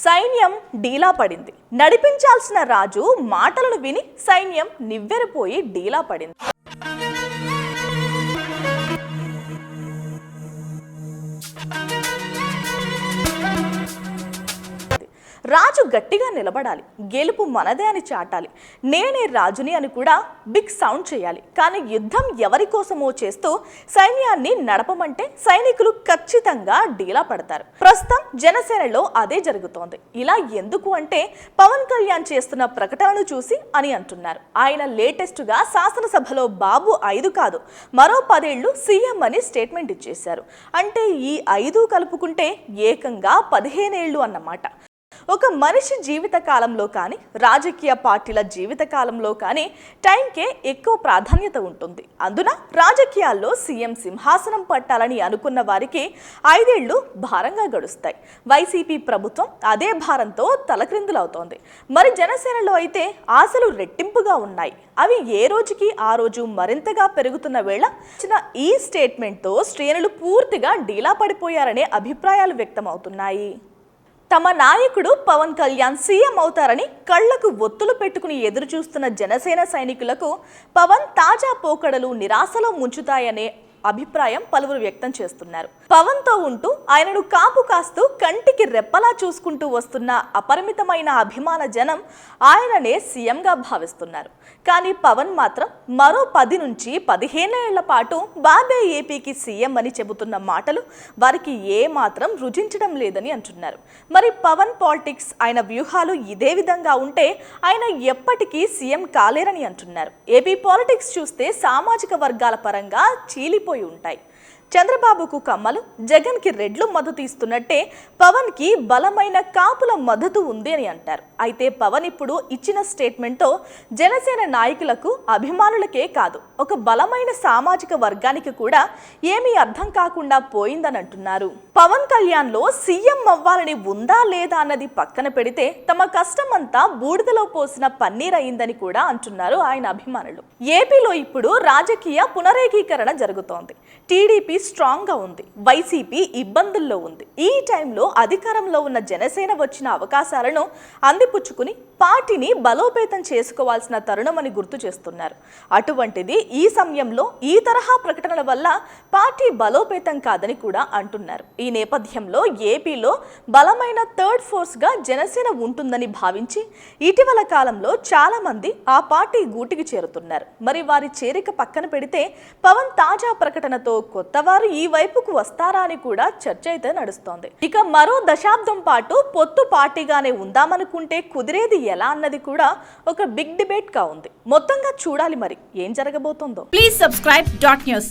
సైన్యం డీలా పడింది. నడిపించాల్సిన రాజు మాటలను విని సైన్యం నివ్వెరపోయి డీలా పడింది. రాజు గట్టిగా నిలబడాలి, గెలుపు మనదే అని చాటాలి, నేనే రాజుని అని కూడా బిగ్ సౌండ్ చేయాలి. కానీ యుద్ధం ఎవరి కోసమో చేస్తూ సైన్యాన్ని నడపమంటే సైనికులు ఖచ్చితంగా డీలా పడతారు. ప్రస్తుతం జనసేనలో అదే జరుగుతోంది. ఇలా ఎందుకు అంటే పవన్ కళ్యాణ్ చేస్తున్న ప్రకటనను చూసి అని అంటున్నారు. ఆయన లేటెస్ట్ గా శాసనసభలో బాబు 5 కాదు మరో 10 ఏళ్లు సీఎం అని స్టేట్మెంట్ ఇచ్చేశారు. అంటే ఈ 5 కలుపుకుంటే ఏకంగా 15 ఏళ్లు అన్నమాట. ఒక మనిషి జీవిత కాలంలో కానీ రాజకీయ పార్టీల జీవిత కాలంలో కానీ టైంకే ఎక్కువ ప్రాధాన్యత ఉంటుంది. అందున రాజకీయాల్లో సీఎం సింహాసనం పట్టాలని అనుకున్న వారికి 5 ఏళ్లు భారంగా గడుస్తాయి. వైసీపీ ప్రభుత్వం అదే భారంతో తలక్రిందులవుతోంది. మరి జనసేనలో అయితే ఆశలు రెట్టింపుగా ఉన్నాయి. అవి ఏ రోజుకి ఆ రోజు మరింతగా పెరుగుతున్న వేళ ఈ స్టేట్మెంట్తో శ్రేణులు పూర్తిగా డీలా పడిపోయారనే అభిప్రాయాలు వ్యక్తమవుతున్నాయి. తమ నాయకుడు పవన్ కళ్యాణ్ సీఎం అవుతారని కళ్లకు ఒత్తులు పెట్టుకుని ఎదురు చూస్తున్న జనసేన సైనికులకు పవన్ తాజా పోకడలు నిరాశలో ముంచుతాయనే అభిప్రాయం పలువురు వ్యక్తం చేస్తున్నారు. పవన్ తో ఉంటూ ఆయనను కాపు కాస్తూ కంటికి రెప్పలా చూసుకుంటూ వస్తున్న అపరిమితమైన అభిమాన జనం ఆయననే సీఎంగా భావిస్తున్నారు. కానీ పవన్ మాత్రం మరో 10 నుంచి 15 ఏళ్ల పాటు బాబే ఏపీకి సీఎం అని చెబుతున్న మాటలు వారికి ఏ మాత్రం రుచించడం లేదని అంటున్నారు. మరి పవన్ పాలిటిక్స్, ఆయన వ్యూహాలు ఇదే విధంగా ఉంటే ఆయన ఎప్పటికీ సీఎం కాలేరని అంటున్నారు. ఏపీ పాలిటిక్స్ చూస్తే సామాజిక వర్గాల పరంగా చీలిపోయి ఉంటాయి. చంద్రబాబుకు కమ్మలు, జగన్ కి రెడ్లు మద్దతు ఇస్తున్నట్టే పవన్ కి బలమైన కాపుల మద్దతు ఉంది అని అంటారు. అయితే పవన్ ఇప్పుడు ఇచ్చిన స్టేట్మెంట్తో జనసేన నాయకులకు, అభిమానులకే కాదు ఒక బలమైన సామాజిక వర్గానికి కూడా ఏమీ అర్థం కాకుండా పోయిందని అంటున్నారు. పవన్ కళ్యాణ్ లో సీఎం అవ్వాలని ఉందా లేదా అన్నది పక్కన పెడితే తమ కష్టమంతా బూడిదలో పోసిన పన్నీర్ అయిందని కూడా అంటున్నారు ఆయన అభిమానులు. ఏపీలో ఇప్పుడు రాజకీయ పునరేకీకరణ జరుగుతోంది. టీడీపీ స్ట్రాంగ్ గా ఉంది, వైసీపీ ఇబ్బందుల్లో ఉంది. ఈ టైంలో అధికారంలో ఉన్న జనసేన వచ్చిన అవకాశాలను అందిపుచ్చుకుని పార్టీని బలోపేతం చేసుకోవాల్సిన తరుణమని గుర్తు చేస్తున్నారు. అటువంటిది ఈ సమయంలో ఈ తరహా ప్రకటనల వల్ల పార్టీ బలోపేతం కాదని కూడా అంటున్నారు. ఈ నేపథ్యంలో ఏపీలో బలమైన థర్డ్ ఫోర్స్ గా జనసేన ఉంటుందని భావించి ఇటీవల కాలంలో చాలా మంది ఆ పార్టీ గూటికి చేరుతున్నారు. మరి వారి చేరిక పక్కన పెడితే పవన్ తాజా ప్రకటనతో కొత్త వారు ఈ వైపుకు వస్తారా అని కూడా చర్చ అయితే నడుస్తోంది. ఇక మరో దశాబ్దం పాటు పొత్తు పార్టీగానే ఉందామనుకుంటే కుదిరేది ఎలా అన్నది కూడా ఒక బిగ్ డిబేట్ గా ఉంది. మొత్తంగా చూడాలి మరి ఏం జరగబోతోందో. Please subscribe .news.